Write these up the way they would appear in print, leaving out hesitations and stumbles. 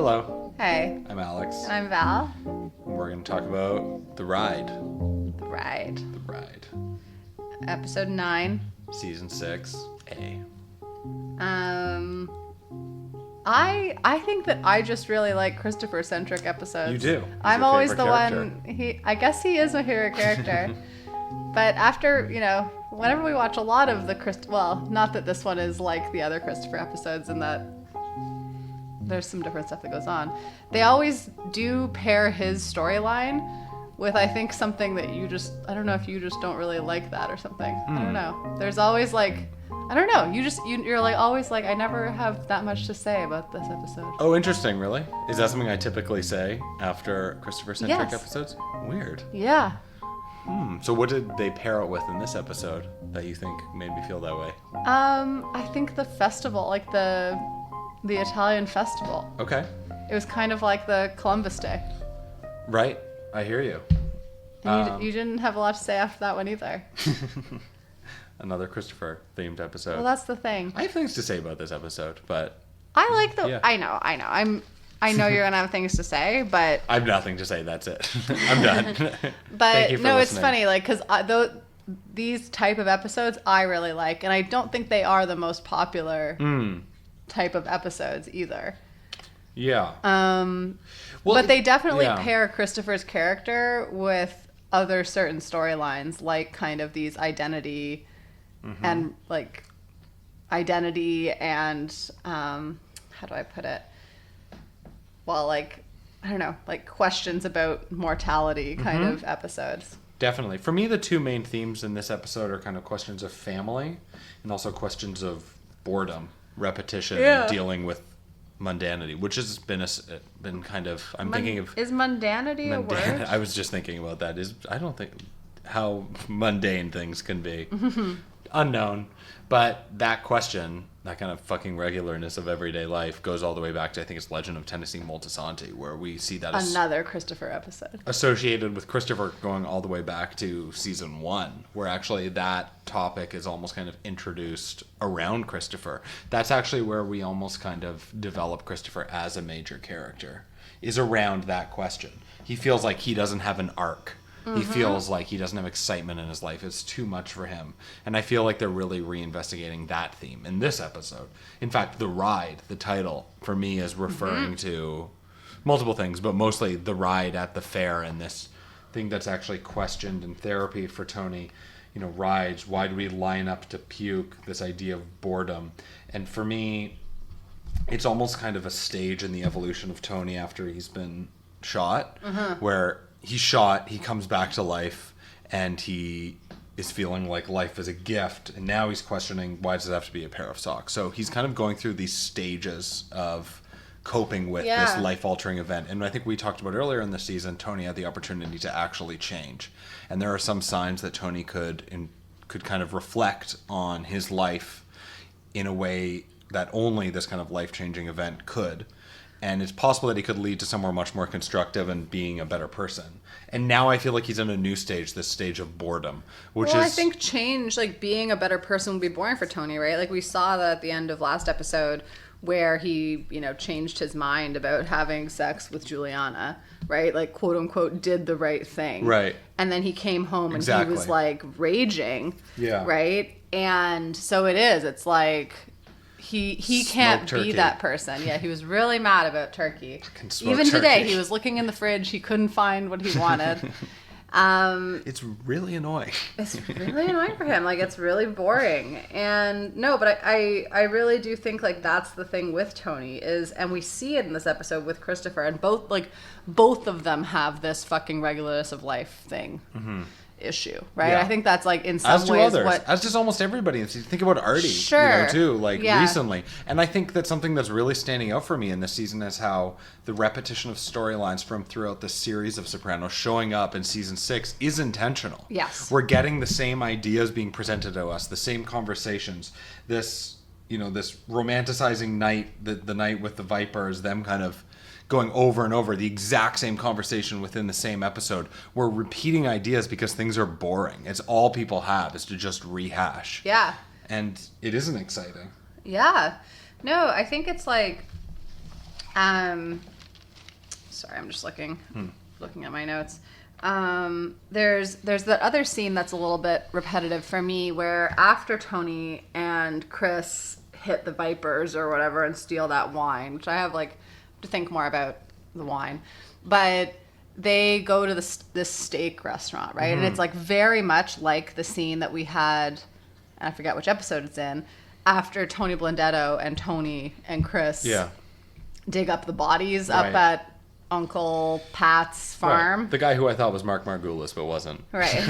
Hello. Hey. I'm Alex. And I'm Val. And we're going to talk about The Ride. The Ride. The Ride. Episode 9. Season 6, A. I think that I just really like Christopher-centric episodes. You do. He's I'm your always favorite the character. one, I guess he is my favorite character. But after, whenever we watch a lot of the not that this one is like the other Christopher episodes in that there's some different stuff that goes on. They always do pair his storyline with, I think, something that I don't know if you just don't really like that or something. I don't know. There's always I don't know. You're like always like, I never have that much to say about this episode. Oh, interesting, really? Is that something I typically say after Christopher-centric Yes. episodes? Weird. Yeah. So what did they pair it with in this episode that you think made me feel that way? I think the festival, like the Italian festival. Okay. It was kind of like the Columbus Day. Right. I hear you. And you didn't have a lot to say after that one either. Another Christopher-themed episode. Well, that's the thing. I have things to say about this episode, but... I like the... Yeah. I know. I know you're gonna have things to say, but... I have nothing to say. That's it. I'm done. But Thank you for no, it's listening. funny, like, because these type of episodes I really like, and I don't think they are the most popular type of episodes either. Yeah. But they definitely yeah. pair Christopher's character with other certain storylines, like kind of these identity and how do I put it? Well, like, I don't know, like questions about mortality kind of episodes. Definitely. For me, the two main themes in this episode are kind of questions of family and also questions of boredom, repetition, and dealing with mundanity, which has been kind of... I'm thinking of... Is mundanity a word? I was just thinking about that. I don't think how mundane things can be. Unknown. But that question, that kind of fucking regularness of everyday life, goes all the way back to, I think it's Legend of Tennessee Multisanti, where we see that Another Christopher episode. associated with Christopher going all the way back to season 1, where actually that topic is almost kind of introduced around Christopher. That's actually where we almost kind of develop Christopher as a major character, is around that question. He feels like he doesn't have an arc. He feels like he doesn't have excitement in his life. It's too much for him. And I feel like they're really reinvestigating that theme in this episode. In fact, The Ride, the title, for me is referring to multiple things, but mostly the ride at the fair and this thing that's actually questioned in therapy for Tony. Rides, why do we line up to puke? This idea of boredom. And for me, it's almost kind of a stage in the evolution of Tony after he's been shot, where he's shot, he comes back to life, and he is feeling like life is a gift, and now he's questioning, why does it have to be a pair of socks? So he's kind of going through these stages of coping with this life-altering event. And I think we talked about earlier in the season, Tony had the opportunity to actually change. And there are some signs that Tony could kind of reflect on his life in a way that only this kind of life-changing event could. And it's possible that he could lead to somewhere much more constructive and being a better person. And now I feel like he's in a new stage, this stage of boredom, I think change, like being a better person would be boring for Tony, right? Like we saw that at the end of last episode where he, changed his mind about having sex with Juliana, right? Like, quote unquote, did the right thing. Right. And then he came home and Exactly. he was like raging. Yeah. Right? And so it's like... He can't be that person. Yeah, he was really mad about turkey. Even today, he was looking in the fridge. He couldn't find what he wanted. It's really annoying. It's really annoying for him. Like, it's really boring. And no, but I really do think, like, that's the thing with Tony is, and we see it in this episode with Christopher, and both of them have this fucking regularness of life thing. Issue, right? Yeah. I think that's like in some ways as does almost everybody. Think about Artie, too, recently. And I think that's something that's really standing out for me in this season is how the repetition of storylines from throughout the series of Sopranos showing up in season 6 is intentional. Yes. We're getting the same ideas being presented to us, the same conversations, this romanticizing night, the night with the Vipers, them kind of going over and over the exact same conversation within the same episode. We're repeating ideas because things are boring. It's all people have is to just rehash. Yeah. And it isn't exciting. Yeah. No, I think it's like, sorry, I'm just looking at my notes. There's the other scene that's a little bit repetitive for me, where after Tony and Chris hit the Vipers or whatever and steal that wine, which I have like to think more about the wine, but they go to this steak restaurant, right? And it's like very much like the scene that we had, and I forget which episode it's in, after Tony Blundetto and Tony and Chris dig up the bodies up at Uncle Pat's farm. Right. The guy who I thought was Mark Margulis, but wasn't. Right.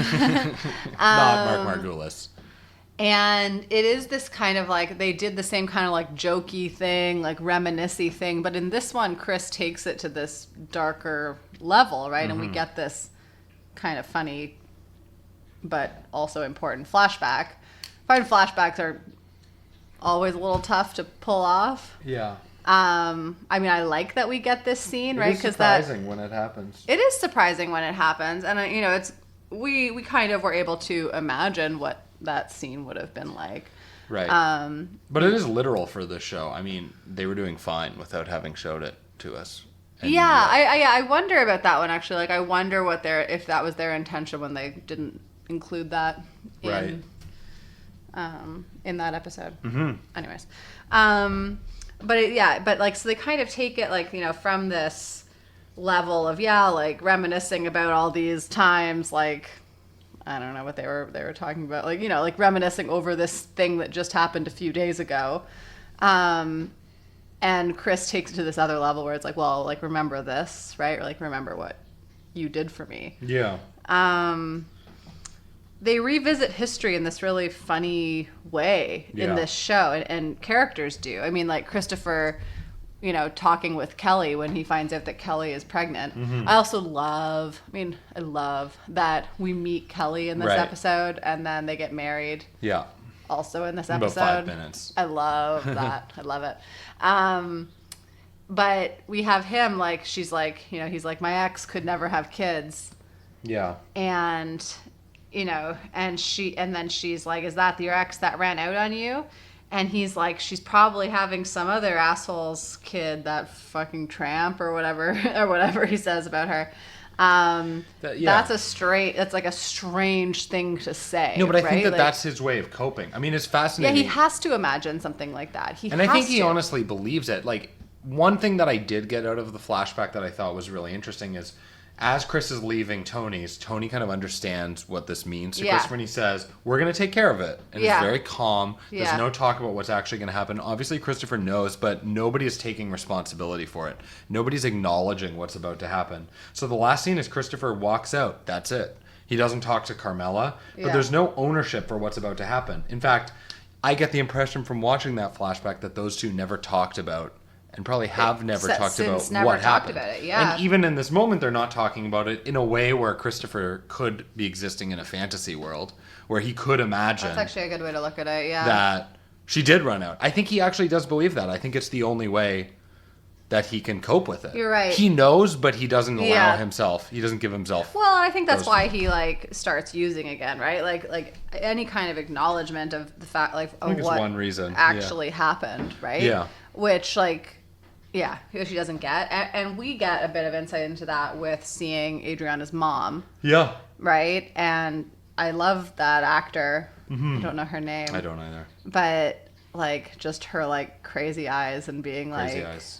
Not Mark Margulis. And it is this kind of like, they did the same kind of like jokey thing, like reminiscy thing. But in this one, Chris takes it to this darker level, right? And we get this kind of funny, but also important flashback. I find flashbacks are always a little tough to pull off. Yeah. I mean, I like that we get this scene, right? Because surprising when it happens. It is surprising when it happens, and you know, it's we kind of were able to imagine what that scene would have been like. Right. But it is literal for this show. I mean, they were doing fine without having showed it to us. And I wonder about that one actually. Like, I wonder if that was their intention when they didn't include that in that episode. Anyways, but like, so they kind of take it like, you know, from this level of like reminiscing about all these times, like I don't know what they were talking about, like, you know, like reminiscing over this thing that just happened a few days ago. And Chris takes it to this other level where it's like, well, like, remember this, right? Or like, remember what you did for me. Yeah. They revisit history in this really funny way in this show, and characters do. I mean, like Christopher, you know, talking with Kelly when he finds out that Kelly is pregnant. I also love that we meet Kelly in this episode, and then they get married. Yeah. Also in this episode. About 5 minutes. I love that. I love it. But we have him, like, she's like, you know, he's like, my ex could never have kids. Yeah. And, you know, and then she's like, is that your ex that ran out on you? And he's like, she's probably having some other asshole's kid, that fucking tramp or whatever he says about her. That's like a strange thing to say. No, but I think that's his way of coping. I mean, it's fascinating. Yeah, he has to imagine something like that. I think he honestly believes it. Like, one thing that I did get out of the flashback that I thought was really interesting is, as Chris is leaving Tony's, Tony kind of understands what this means to Christopher, and he says, we're going to take care of it. And it's very calm. There's no talk about what's actually going to happen. Obviously, Christopher knows, but nobody is taking responsibility for it. Nobody's acknowledging what's about to happen. So the last scene is Christopher walks out. That's it. He doesn't talk to Carmela, but there's no ownership for what's about to happen. In fact, I get the impression from watching that flashback that those two never talked about, and probably have never talked about what happened. About it, And even in this moment, they're not talking about it in a way where Christopher could be existing in a fantasy world, where he could imagine. That's actually a good way to look at it, that she did run out. I think he actually does believe that. I think it's the only way that he can cope with it. You're right. He knows, but he doesn't allow himself. He doesn't give himself. Well, I think that's why he like starts using again, right? Like any kind of acknowledgement of the fact, like, of what one reason. actually happened, right? Yeah. Which, like, she doesn't get. And we get a bit of insight into that with seeing Adriana's mom. Yeah. Right? And I love that actor. I don't know her name. I don't either. But, like, just her, like, crazy eyes and being like,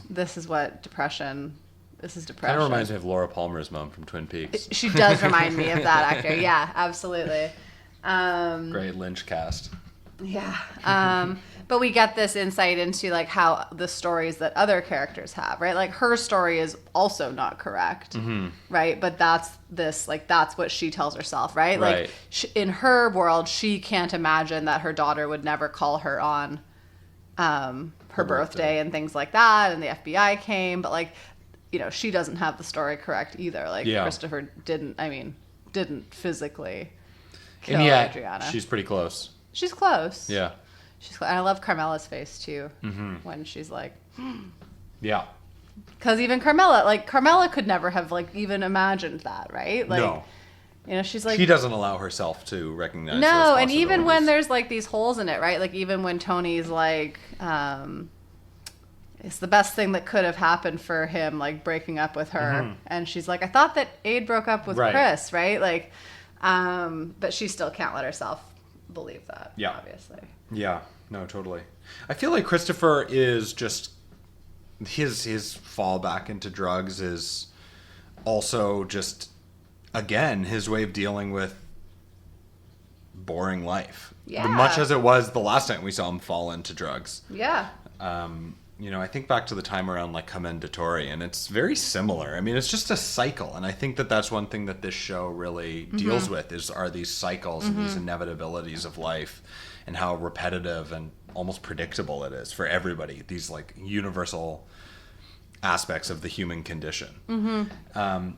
this is depression. Kind of reminds me of Laura Palmer's mom from Twin Peaks. She does remind me of that actor. Yeah, absolutely. Great Lynch cast. Yeah. But we get this insight into, like, how the stories that other characters have, right? Like, her story is also not correct, right? But that's what she tells herself, right? Like, in her world, she can't imagine that her daughter would never call her on her birthday and things like that, and the FBI came. But, like, you know, she doesn't have the story correct either. Like, Christopher didn't physically kill Adriana. She's pretty close. She's close. Yeah. And I love Carmela's face too, when she's like, yeah. Because even Carmela could never have, like, even imagined that, right? Like, no. You know, she's like, she doesn't allow herself to recognize. No, and even when there's, like, these holes in it, right? Like, even when Tony's like, it's the best thing that could have happened for him, like breking up with her. And she's like, I thought that Aid broke up with Chris, right? Like, but she still can't let herself believe that, obviously. Yeah, no, totally. I feel like Christopher is just, his fall back into drugs is also just, again, his way of dealing with boring life. Yeah. Much as it was the last time we saw him fall into drugs. Yeah. I think back to the time around like Commendatore, and it's very similar. I mean, it's just a cycle, and I think that that's one thing that this show really deals with are these cycles and these inevitabilities of life, and how repetitive and almost predictable it is for everybody. These like universal aspects of the human condition.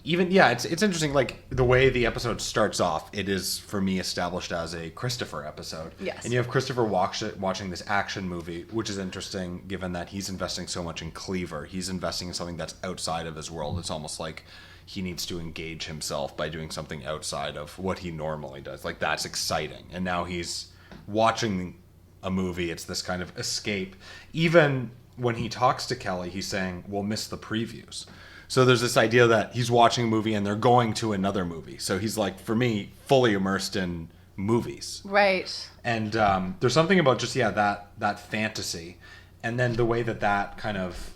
It's interesting, like the way the episode starts off, it is for me established as a Christopher episode. Yes. And you have Christopher watching this action movie, which is interesting given that he's investing so much in Cleaver. He's investing in something that's outside of his world. It's almost like he needs to engage himself by doing something outside of what he normally does. Like, that's exciting. And now he's watching a movie. It's this kind of escape. Even when he talks to Kelly, he's saying, we'll miss the previews. So there's this idea that he's watching a movie and they're going to another movie. So he's like, for me, fully immersed in movies. Right. And there's something about just, that fantasy. And then the way that kind of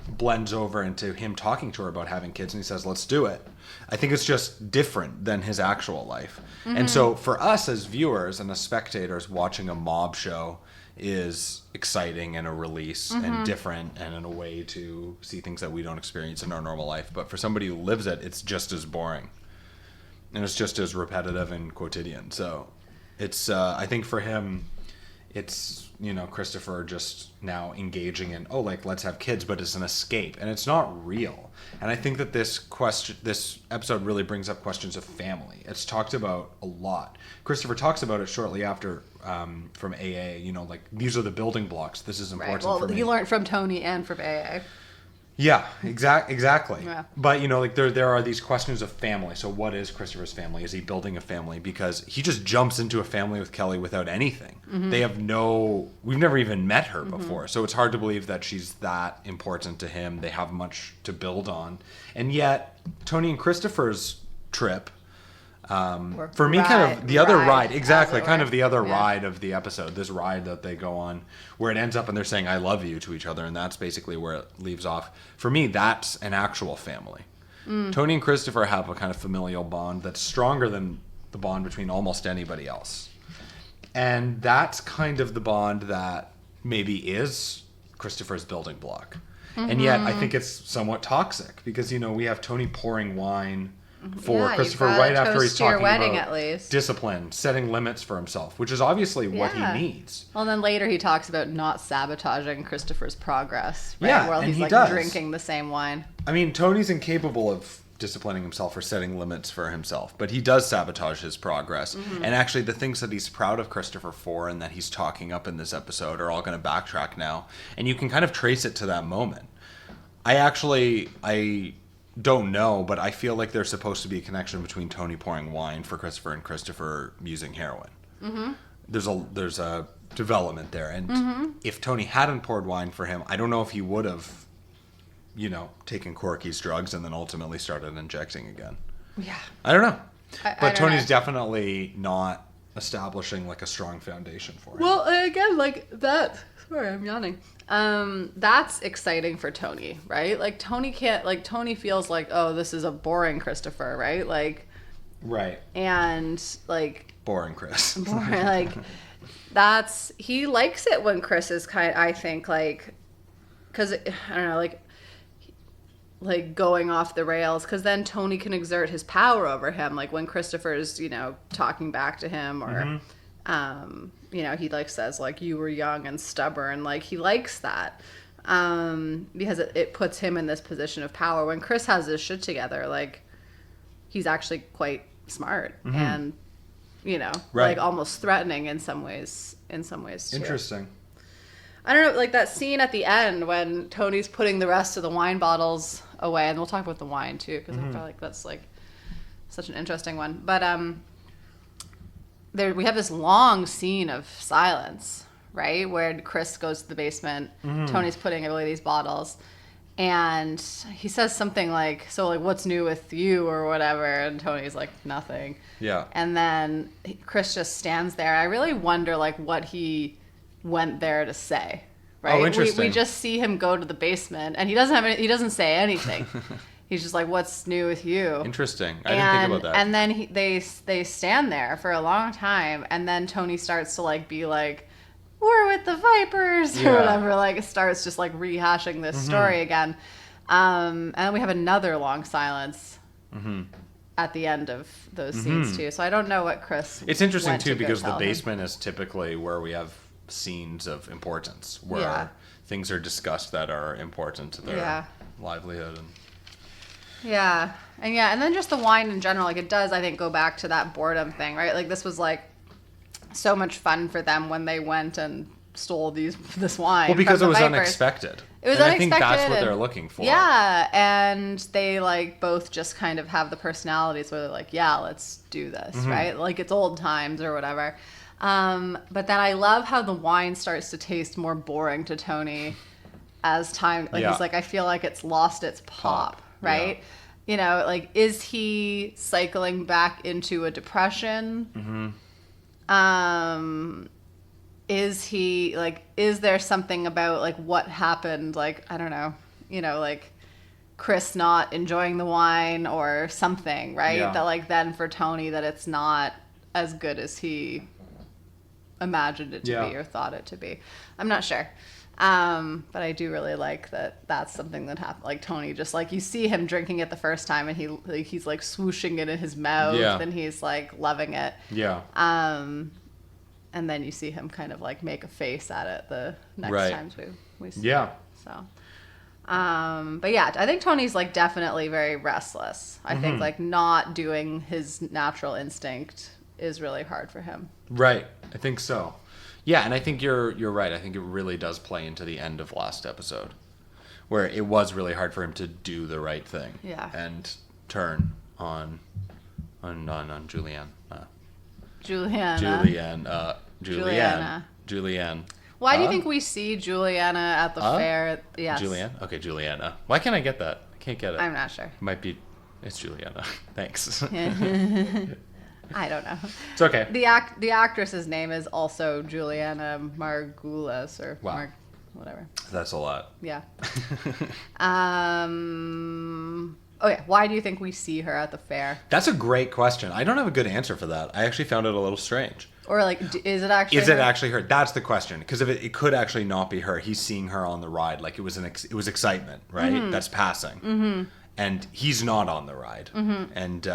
blends over into him talking to her about having kids, and he says, let's do it. I think it's just different than his actual life. And so for us as viewers and as spectators, watching a mob show is exciting and a release and different and in a way to see things that we don't experience in our normal life. But for somebody who lives it, it's just as boring. And it's just as repetitive and quotidian. So it's, I think for him, it's, Christopher just now engaging in, let's have kids, but it's an escape. And it's not real. And I think that this episode really brings up questions of family. It's talked about a lot. Christopher talks about it shortly after from AA, these are the building blocks. This is important for me. Well, he learned from Tony and from AA. Yeah, exactly. Yeah. But, there are these questions of family. So what is Christopher's family? Is he building a family? Because he just jumps into a family with Kelly without anything. They have we've never even met her before. So it's hard to believe that she's that important to him. They have much to build on. And yet, Tony and Christopher's trip, for me, kind of the other ride, exactly, kind of the other ride of the episode, this ride that they go on, where it ends up and they're saying I love you to each other, and that's basically where it leaves off. For me, that's an actual family. Tony and Christopher have a kind of familial bond that's stronger than the bond between almost anybody else, and that's kind of the bond that maybe is Christopher's building block. And yet I think it's somewhat toxic because we have Tony pouring wine for Christopher right after he's talking wedding, about at least. Discipline, setting limits for himself, which is obviously what he needs. Well, then later he talks about not sabotaging Christopher's progress, right? Yeah, while and he's he like does. drinking the same wine. I mean, Tony's incapable of disciplining himself or setting limits for himself, but he does sabotage his progress. And actually the things that he's proud of Christopher for and that he's talking up in this episode are all going to backtrack now. And you can kind of trace it to that moment. I don't know, but I feel like there's supposed to be a connection between Tony pouring wine for Christopher and Christopher using heroin. There's a development there, and if Tony hadn't poured wine for him, I don't know if he would have, taken Corky's drugs and then ultimately started injecting again. Yeah, I don't know, but Tony's definitely not establishing like a strong foundation for him. Well, again, like that. Sorry, I'm yawning. That's exciting for Tony, right? Like Tony feels like, oh, this is a boring Christopher, right? Like, right. And like boring Chris. Boring, like he likes it when Chris is I think like, because I don't know, like going off the rails, because then Tony can exert his power over him, like when Christopher's talking back to him, or he like says like you were young and stubborn, like he likes that because it puts him in this position of power. When Chris has his shit together, like he's actually quite smart and like almost threatening in some ways too. Interesting. I don't know, like that scene at the end when Tony's putting the rest of the wine bottles away, and we'll talk about the wine too, because I feel like that's like such an interesting one. But we have this long scene of silence, right? Where Chris goes to the basement, Tony's putting away these bottles, and he says something like, so like, what's new with you or whatever, and Tony's like, nothing. Yeah. And then Chris just stands there. I really wonder like what he went there to say, right? Oh, interesting. We just see him go to the basement, and he doesn't say anything. He's just like, what's new with you? Interesting. I didn't think about that. And then they stand there for a long time, and then Tony starts to like be like, we're with the Vipers or whatever. Like it starts just like rehashing this story again. And then we have another long silence at the end of those scenes too. So I don't know what Chris. It's interesting went too to go because the tell him. basement is typically where we have scenes of importance, where things are discussed that are important to their livelihood. And then just the wine in general, like it does, I think, go back to that boredom thing, right? Like this was like so much fun for them when they went and stole this wine. Well, because from it was Vipers. Unexpected. It was and unexpected. I think that's what they're looking for. Yeah, and they like both just kind of have the personalities where they're like, yeah, let's do this, right? Like it's old times or whatever. But then I love how the wine starts to taste more boring to Tony as time, like he's like, I feel like it's lost its pop. Right? Yeah. You know, like, is he cycling back into a depression? Is he, like, is there something about, like, what happened? Like, I don't know, you know, like, Chris not enjoying the wine or something, right? Yeah. That, like, then for Tony that it's not as good as he imagined it to be or thought it to be. I'm not sure. But I do really like that that's something that happened. Like Tony, just like you see him drinking it the first time and he's like swooshing it in his mouth and he's like loving it. Yeah. And then you see him kind of like make a face at it the next times we see it. So, but yeah, I think Tony's like definitely very restless. I think like not doing his natural instinct is really hard for him. Right. I think so. Yeah, and I think you're right. I think it really does play into the end of last episode, where it was really hard for him to do the right thing. Yeah. And turn on Julianne. Julianne. Why do you think we see Juliana at the fair? Yes. Julianne? Okay, Juliana. Why can't I get that? I can't get it. I'm not sure. It's Juliana. Thanks. I don't know. It's okay. The actress's name is also Juliana Margulis or whatever. That's a lot. Yeah. Oh yeah. Why do you think we see her at the fair? That's a great question. I don't have a good answer for that. I actually found it a little strange. Or like, is it actually? Is it actually her? That's the question. Because if it could actually not be her. He's seeing her on the ride. Like it was excitement, right? That's passing. And he's not on the ride. And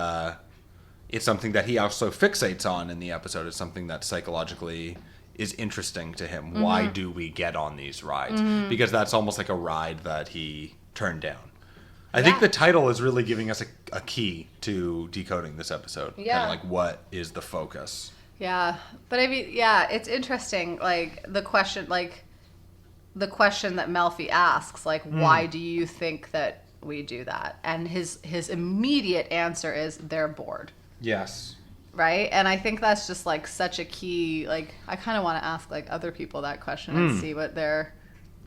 it's something that he also fixates on in the episode. It's something that psychologically is interesting to him. Why do we get on these rides? Because that's almost like a ride that he turned down. I think the title is really giving us a key to decoding this episode. Yeah. Kind of like, what is the focus? Yeah. But I mean, yeah, it's interesting. Like the question that Melfi asks, like, why do you think that we do that? And his immediate answer is they're bored. Yes. Right? And I think that's just like such a key, like I kind of want to ask like other people that question and see what their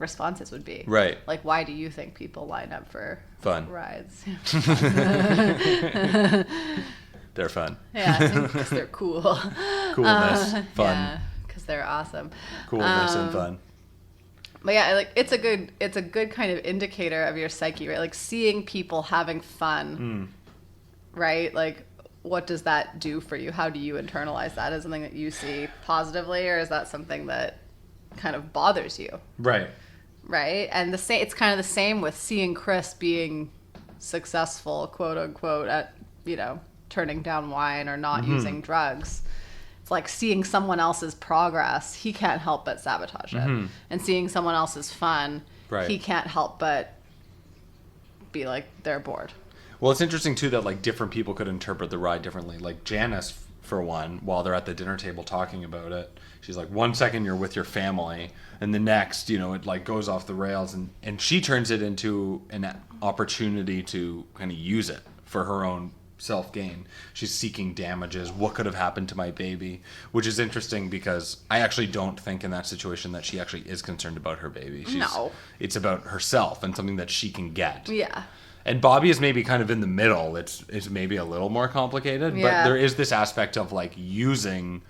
responses would be. Right. Like, why do you think people line up for fun rides? They're fun. Yeah, because they're cool. Coolness, fun. Yeah, because they're awesome. Coolness and fun. But yeah, like it's a good kind of indicator of your psyche, right? Like seeing people having fun, right? Like, what does that do for you? How do you internalize that? Is something that you see positively, or is that something that kind of bothers you? Right. Right. And it's kind of the same with seeing Chris being successful, quote unquote, at turning down wine or not using drugs. It's like seeing someone else's progress, he can't help but sabotage it. And seeing someone else's fun, he can't help but be like, they're bored. Well, it's interesting, too, that, like, different people could interpret the ride differently. Like, Janice, for one, while they're at the dinner table talking about it, she's like, 1 second you're with your family, and the next, it, like, goes off the rails. And she turns it into an opportunity to kind of use it for her own self-gain. She's seeking damages. What could have happened to my baby? Which is interesting because I actually don't think in that situation that she actually is concerned about her baby. No. It's about herself and something that she can get. Yeah. And Bobby is maybe kind of in the middle. It's maybe a little more complicated, but there is this aspect of like using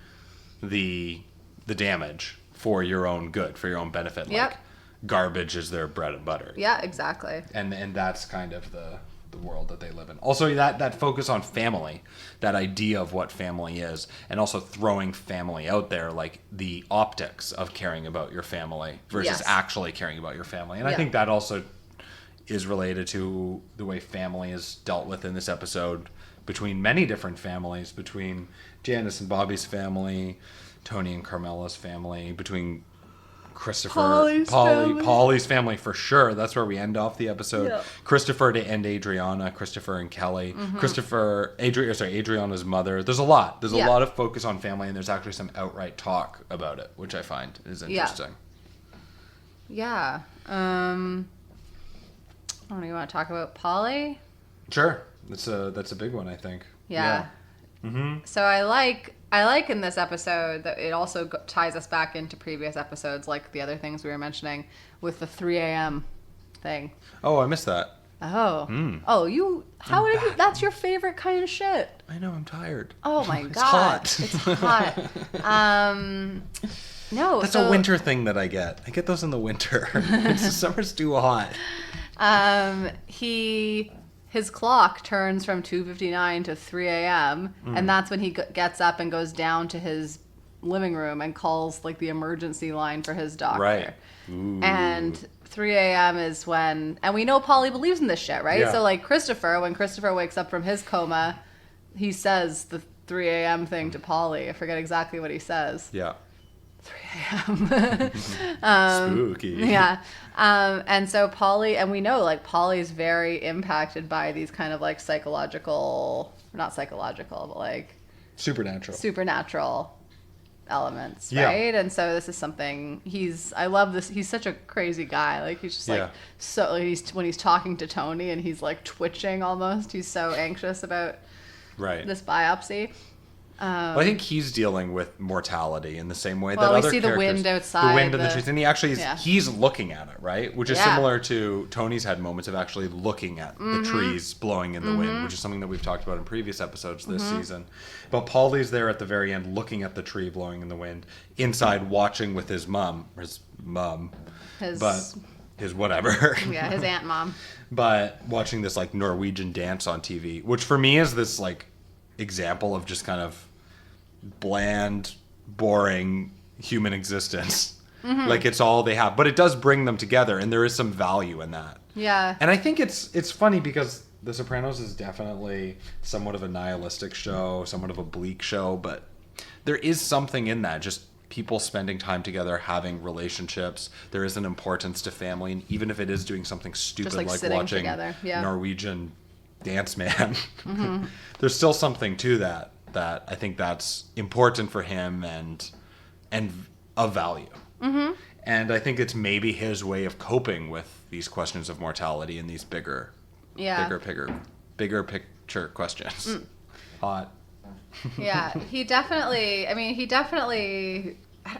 the damage for your own good, for your own benefit. Like garbage is their bread and butter. Yeah, exactly. And that's kind of the world that they live in. Also, that focus on family, that idea of what family is, and also throwing family out there, like the optics of caring about your family versus actually caring about your family. And I think that also is related to the way family is dealt with in this episode between many different families, between Janice and Bobby's family, Tony and Carmela's family, between Christopher, Polly's family for sure. That's where we end off the episode. Yeah. Christopher and Adriana, Christopher and Kelly, Adriana's mother. There's a lot. There's a lot of focus on family, and there's actually some outright talk about it, which I find is interesting. Yeah. I don't know, you want to talk about Polly? Sure. That's a big one, I think. Yeah. So I like in this episode that it also ties us back into previous episodes, like the other things we were mentioning with the 3 a.m. thing. Oh, I missed that. Oh. Oh, that's your favorite kind of shit. I know, I'm tired. Oh my God. It's hot. No. That's a winter thing that I get. I get those in the winter. The summer's too hot. His clock turns from 2:59 to 3 a.m. And that's when he gets up and goes down to his living room and calls like the emergency line for his doctor. Right. Ooh. And 3 a.m. is when, and we know Polly believes in this shit, right? Yeah. So like when Christopher wakes up from his coma, he says the 3 a.m. thing to Polly. I forget exactly what he says. Yeah. 3 a.m. Spooky. Yeah. And so Polly, and we know like Polly's very impacted by these kind of like not psychological, but like supernatural elements, right? And so this is something I love this. He's such a crazy guy. Like he's just like, so when he's talking to Tony and he's like twitching almost, he's so anxious about this biopsy. Well, I think he's dealing with mortality in the same way that we other see characters. The wind outside. The wind and the trees. And he actually he's looking at it, right? Which is similar to Tony's had moments of actually looking at the trees blowing in the wind, which is something that we've talked about in previous episodes this season. But Paulie's there at the very end looking at the tree blowing in the wind, inside watching with his mom. His whatever. Yeah, his aunt mom. But watching this like Norwegian dance on TV, which for me is this like example of just kind of bland, boring human existence. Like it's all they have, but it does bring them together, and there is some value in that. Yeah. And I think it's funny because The Sopranos is definitely somewhat of a nihilistic show, somewhat of a bleak show, but there is something in that, just people spending time together, having relationships. There is an importance to family, and even if it is doing something stupid like watching Norwegian Dance Man, there's still something to that I think that's important for him and of value. And I think it's maybe his way of coping with these questions of mortality and these bigger picture questions. Hot. Yeah, he definitely, I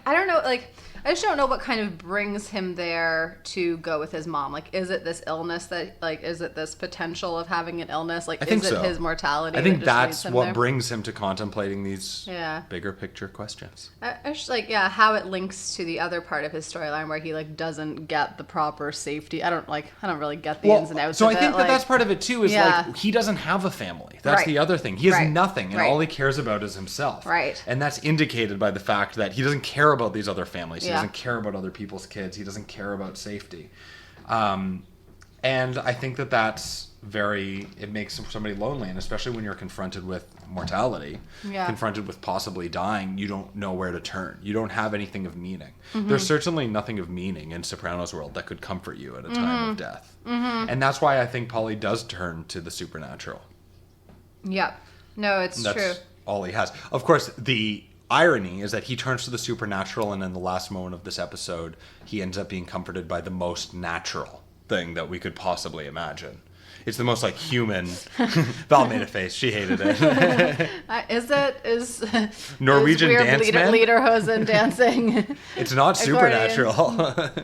don't know, like, I just don't know what kind of brings him there to go with his mom. Like, is it this illness is it this potential of having an illness? Like, is it his mortality? I think that's what brings him to contemplating these bigger picture questions. I just how it links to the other part of his storyline where he like doesn't get the proper safety. I don't really get the ins and outs of it. So I think that's part of it too, is like, he doesn't have a family. That's the other thing. He has nothing, and all he cares about is himself. Right. And that's indicated by the fact that he doesn't care about these other families. He doesn't care about other people's kids. He doesn't care about safety. And I think that's it makes somebody lonely. And especially when you're confronted with mortality, confronted with possibly dying, you don't know where to turn. You don't have anything of meaning. There's certainly nothing of meaning in Sopranos world that could comfort you at a time of death. And that's why I think Paulie does turn to the supernatural. Yeah. No, it's true. That's all he has. Of course, the irony is that he turns to the supernatural, and in the last moment of this episode, he ends up being comforted by the most natural thing that we could possibly imagine. It's the most like human. Val made a face. She hated it. Is Norwegian weird dance man? Lederhosen dancing? It's not supernatural. No,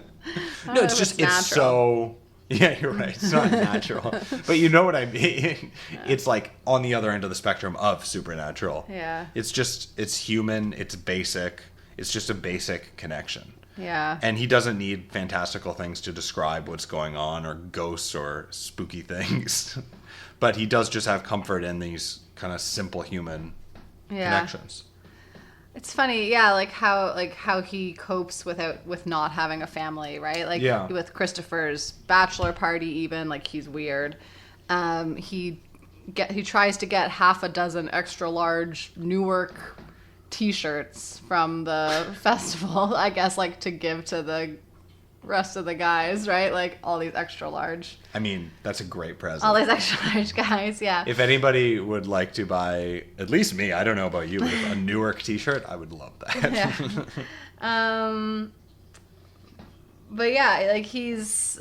it's just it's it's so. Yeah, you're right. It's not natural, but you know what I mean. It's like on the other end of the spectrum of supernatural. Yeah. It's human. It's basic. It's just a basic connection. Yeah. And he doesn't need fantastical things to describe what's going on or ghosts or spooky things. But he does just have comfort in these kind of simple human connections. It's funny, yeah, like how he copes with not having a family, right? Like with Christopher's bachelor party even, like he's weird. He tries to get half a dozen extra large Newark T-shirts from the festival, I guess, like to give to the rest of the guys, right? Like all these extra large. I mean, that's a great present. All these extra large guys, yeah. If anybody would like to buy, at least me, I don't know about you, but a Newark T-shirt, I would love that. Yeah. But yeah, like he's.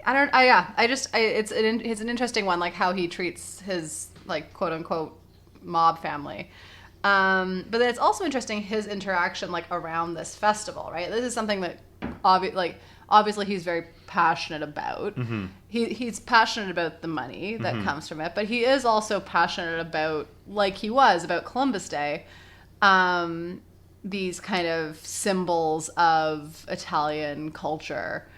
It's an interesting one, like how he treats his like quote unquote mob family. But then it's also interesting his interaction like around this festival, right? This is something that obviously he's very passionate about. Mm-hmm. He's passionate about the money that comes from it, but he is also passionate about, like he was about Columbus Day, these kind of symbols of Italian culture.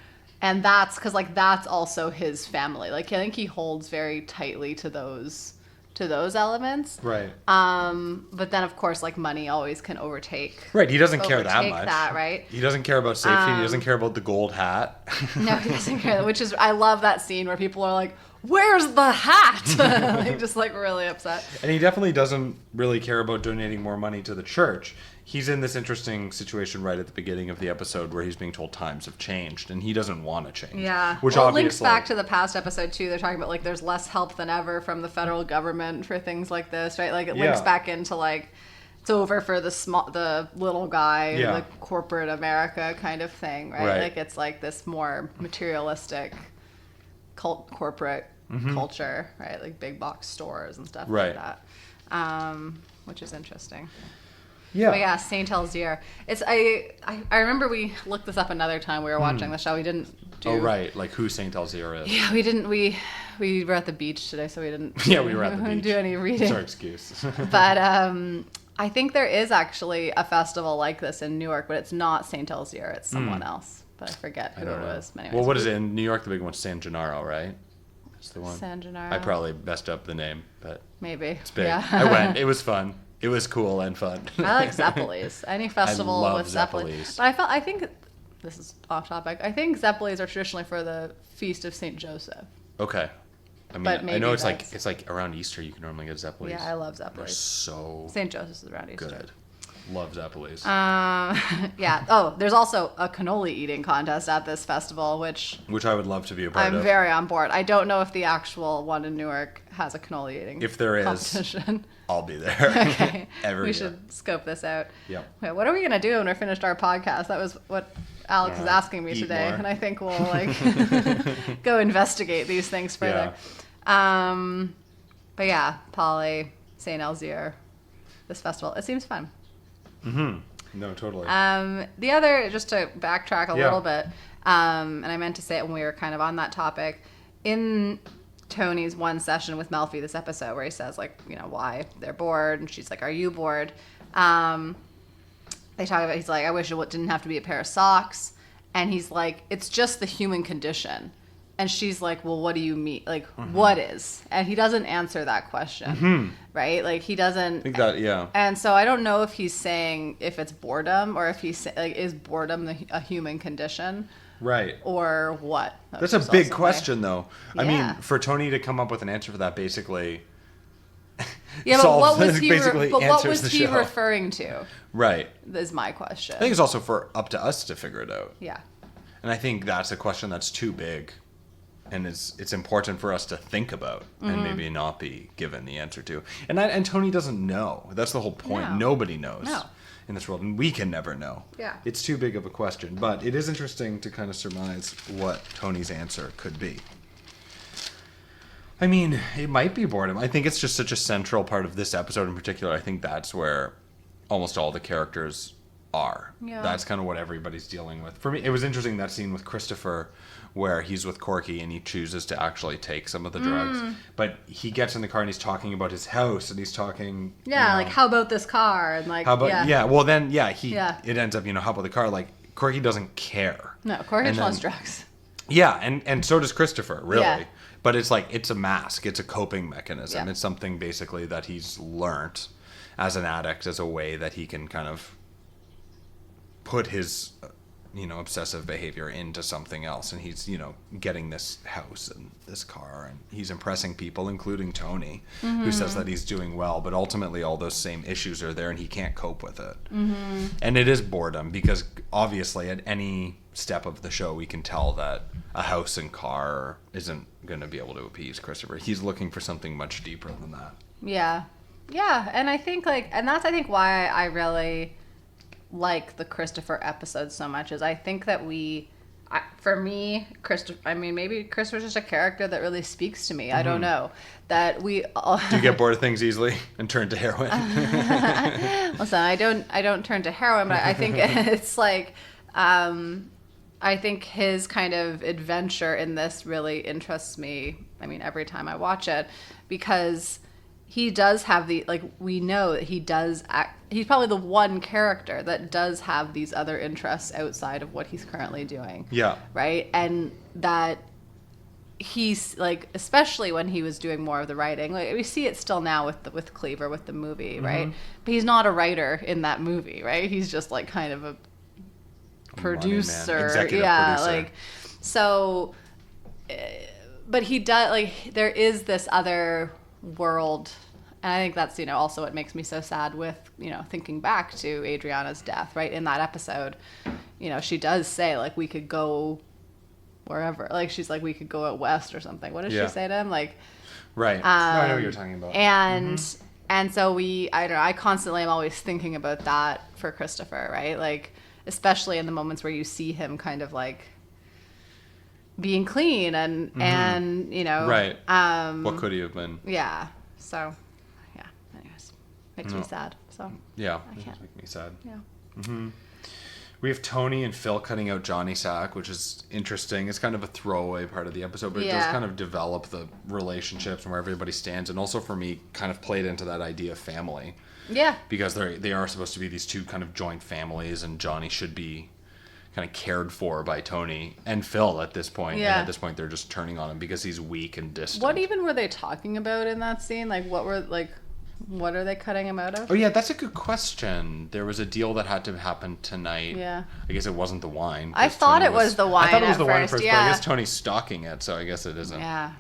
And that's because like that's also his family. Like I think he holds very tightly to those elements. Right. But then of course like money always can overtake. Right. He doesn't care that much. That, right? He doesn't care about safety. He doesn't care about the gold hat. No, he doesn't care. Which is, I love that scene where people are like, "Where's the hat?" Like just like really upset. And he definitely doesn't really care about donating more money to the church. He's in this interesting situation right at the beginning of the episode where he's being told times have changed and he doesn't want to change. Yeah. Which well, obviously it links back to the past episode too. They're talking about like there's less help than ever from the federal government for things like this, right? Like it links back into like it's over for the little guy, the corporate America kind of thing, right? Like it's like this more materialistic corporate culture, right? Like big box stores and stuff like that, which is interesting. Yeah. But yeah, Saint Elzier. It's I remember we looked this up another time we were watching the show. We didn't do. Oh right, like who Saint Elzier is. Yeah, we didn't. We were at the beach today, so we didn't. Yeah, we were at the beach. Do any reading. It's our excuse. But I think there is actually a festival like this in Newark, but it's not Saint Elzier. It's someone else, but I forget who it was. Anyways, well, what is it in New York? The big one's San Gennaro, right? That's the one. San Gennaro. I probably messed up the name, but maybe it's big. Yeah. I went. It was fun. It was cool and fun. I like Zeppelis. Any festival I love with Zeppelis. But I think this is off topic. I think Zeppelis are traditionally for the Feast of Saint Joseph. Okay. I mean, I know it's like around Easter you can normally get Zeppelis. Yeah, I love Zeppelis. They're so Saint Joseph's is around Easter. Good. Love Zeppelis. Yeah. Oh, there's also a cannoli eating contest at this festival, which I would love to be a part of. I'm very on board. I don't know if the actual one in Newark has a cannoli eating if there is competition. I'll be there. Okay. Every we year. should scope this out. Yep. Wait, what are we gonna do when we're finished our podcast? That was what Alex is asking me today, more. and I think we'll like go investigate these things further. Yeah. But yeah, Polly, Saint Elzier, this festival. It seems fun. Mm-hmm. No, totally. The other, just to backtrack a little bit, and I meant to say it when we were kind of on that topic, in Tony's one session with Melfi this episode where he says like, you know, why they're bored, and she's like, are you bored? They talk about, he's like, I wish it didn't have to be a pair of socks. And he's like, it's just the human condition. And she's like, well, what do you mean? Like, what is? And he doesn't answer that question, right? Like, he doesn't. I think that, yeah. And so I don't know if he's saying if it's boredom or if he's like, is boredom a human condition? Right. Or what? That's a big question, though. Yeah. I mean, for Tony to come up with an answer for that basically. Yeah, but what was he, show. referring to? Right. Is my question. I think it's also up to us to figure it out. Yeah. And I think that's a question that's too big. And it's important for us to think about and maybe not be given the answer to. And Tony doesn't know. That's the whole point. No. Nobody knows in this world. And we can never know. Yeah. It's too big of a question. But it is interesting to kind of surmise what Tony's answer could be. I mean, it might be boredom. I think it's just such a central part of this episode in particular. I think that's where almost all the characters are. Yeah. That's kind of what everybody's dealing with. For me, it was interesting, that scene with Christopher where he's with Corky and he chooses to actually take some of the drugs. But he gets in the car and he's talking about his house and he's talking... Yeah, like, how about this car? And like, how about, well then, it ends up, how about the car? Like, Corky doesn't care. No, Corky just wants drugs. Yeah, and so does Christopher, really. Yeah. But it's like, it's a mask. It's a coping mechanism. Yeah. It's something basically that he's learnt as an addict, as a way that he can kind of put his, obsessive behavior into something else. And he's, getting this house and this car, and he's impressing people, including Tony, who says that he's doing well. But ultimately, all those same issues are there and he can't cope with it. Mm-hmm. And it is boredom, because obviously at any step of the show, we can tell that a house and car isn't going to be able to appease Christopher. He's looking for something much deeper than that. Yeah. Yeah. And I think that's why I really like the Christopher episode so much, is I think that for me, Christopher, maybe Christopher's just a character that really speaks to me. I don't know. That we all... Do you get bored of things easily and turn to heroin? Listen, I don't turn to heroin, but I think it's like, I think his kind of adventure in this really interests me. Every time I watch it, because he does have we know that he does act. He's probably the one character that does have these other interests outside of what he's currently doing. Yeah. Right? And that he's like, especially when he was doing more of the writing, like we see it still now with Cleaver, with the movie, right? But he's not a writer in that movie, right? He's just like kind of a producer. Executive producer. Like, so, but he does, like, there is this other world. And I think that's, also what makes me so sad with, thinking back to Adriana's death, right? In that episode, she does say, like, we could go wherever. Like, she's like, we could go out west or something. What does she say to him? Like, right. I know what you're talking about. And so I constantly am always thinking about that for Christopher, right? Like, especially in the moments where you see him kind of like being clean and right. What could he have been? Yeah. So, yeah. Anyways, makes me sad. So yeah, it does make me sad. Yeah. Mm-hmm. We have Tony and Phil cutting out Johnny Sack, which is interesting. It's kind of a throwaway part of the episode, but it does kind of develop the relationships and where everybody stands, and also for me, kind of played into that idea of family. Yeah. Because they are supposed to be these two kind of joint families, and Johnny should be kind of cared for by Tony and Phil at this point. Yeah. And at this point, they're just turning on him because he's weak and distant. What even were they talking about in that scene? Like, what are they cutting him out of? Oh, yeah, that's a good question. There was a deal that had to happen tonight. Yeah. I guess it wasn't the wine. I thought it was the wine. I thought it was the wine at first, but I guess Tony's stalking it, so I guess it isn't. Yeah.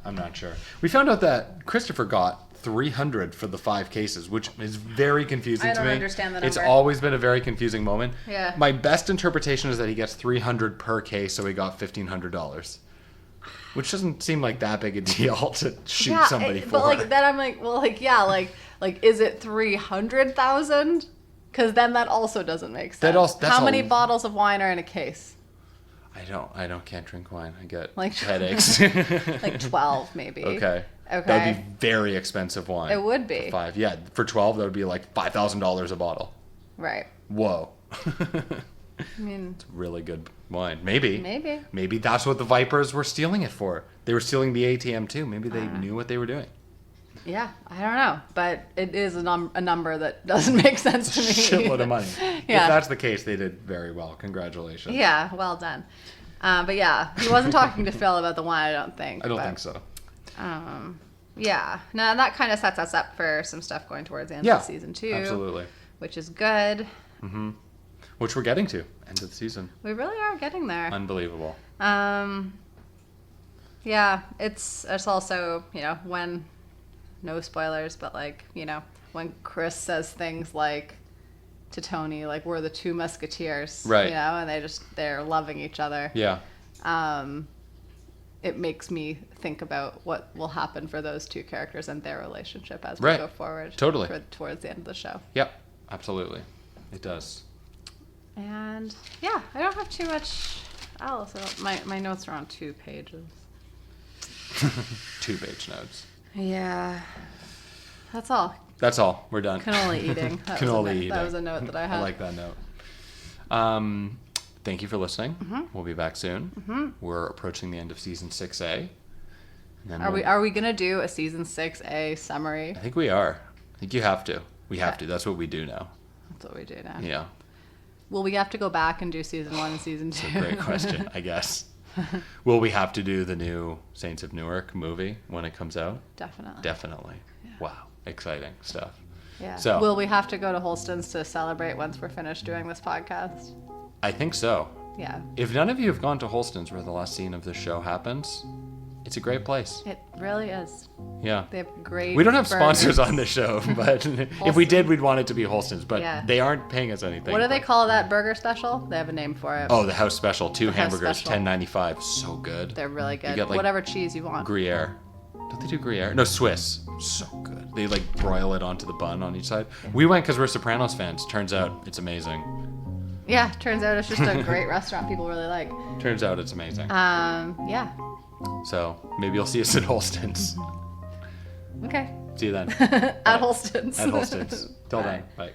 I'm not sure. We found out that Christopher got $300 for the 5 cases, which is very confusing to me. I don't understand the number. It's always been a very confusing moment. Yeah. My best interpretation is that he gets $300 per case, so he got $1,500. Which doesn't seem like that big a deal to shoot somebody for. But like then I'm like, well, like like is it 300,000? Because then that also doesn't make sense. How many bottles of wine are in a case? Can't drink wine. I get like headaches. Like 12 maybe. Okay. That would be very expensive wine. It would be. For 5. Yeah, for 12 that would be like $5,000 a bottle. Right. Whoa. I mean, it's really good wine. Maybe that's what the Vipers were stealing it for. They were stealing the ATM too. Maybe they knew what they were doing. Yeah, I don't know, but it is a number that doesn't make sense to me. Shitload of money. Yeah. If that's the case, they did very well. Congratulations. Yeah, well done. But yeah, he wasn't talking to Phil about the wine. I don't think. I don't think so. Yeah. No, that kind of sets us up for some stuff going towards the end of season 2. Absolutely. Which is good. Mm-hmm. Which we're getting to, end of the season. We really are getting there. Unbelievable. Yeah, it's also, when, no spoilers, but like, when Chris says things like to Tony, like, we're the 2 musketeers, right? And they're loving each other. Yeah. It makes me think about what will happen for those 2 characters and their relationship as we go forward. Totally. Towards the end of the show. Yep, absolutely. It does. And yeah, I don't have too much else. My notes are on 2 pages. 2-page notes. Yeah. That's all. That's all. We're done. Cannoli eating. That was a note that I had. I like that note. Thank you for listening. We'll be back soon. We're approaching the end of season 6A. And then Are we gonna do a season 6A summary? I think we are. I think you have to. We have to. That's what we do now. That's what we do now. Yeah. Will we have to go back and do season 1 and season 2? That's a great question, I guess. Will we have to do the new Saints of Newark movie when it comes out? Definitely. Definitely. Yeah. Wow. Exciting stuff. Yeah. So, will we have to go to Holston's to celebrate once we're finished doing this podcast? I think so. Yeah. If none of you have gone to Holston's where the last scene of the show happens, it's a great place. It really is. Yeah. They have great We don't have burgers. sponsors on the show, but if we did, we'd want it to be Holston's, but they aren't paying us anything. What do they call that burger special? They have a name for it. Oh, the house special. 2 hamburgers, special. $10.95. So good. They're really good. You get, like, whatever cheese you want. Gruyere. Don't they do Gruyere? No, Swiss. So good. They like broil it onto the bun on each side. We went because we're Sopranos fans. Turns out it's amazing. Yeah, turns out it's just a great restaurant people really like. Turns out it's amazing. Yeah. So maybe you'll see us at Holston's. Okay. See you then. At Holston's. At Holston's. Till then. Bye.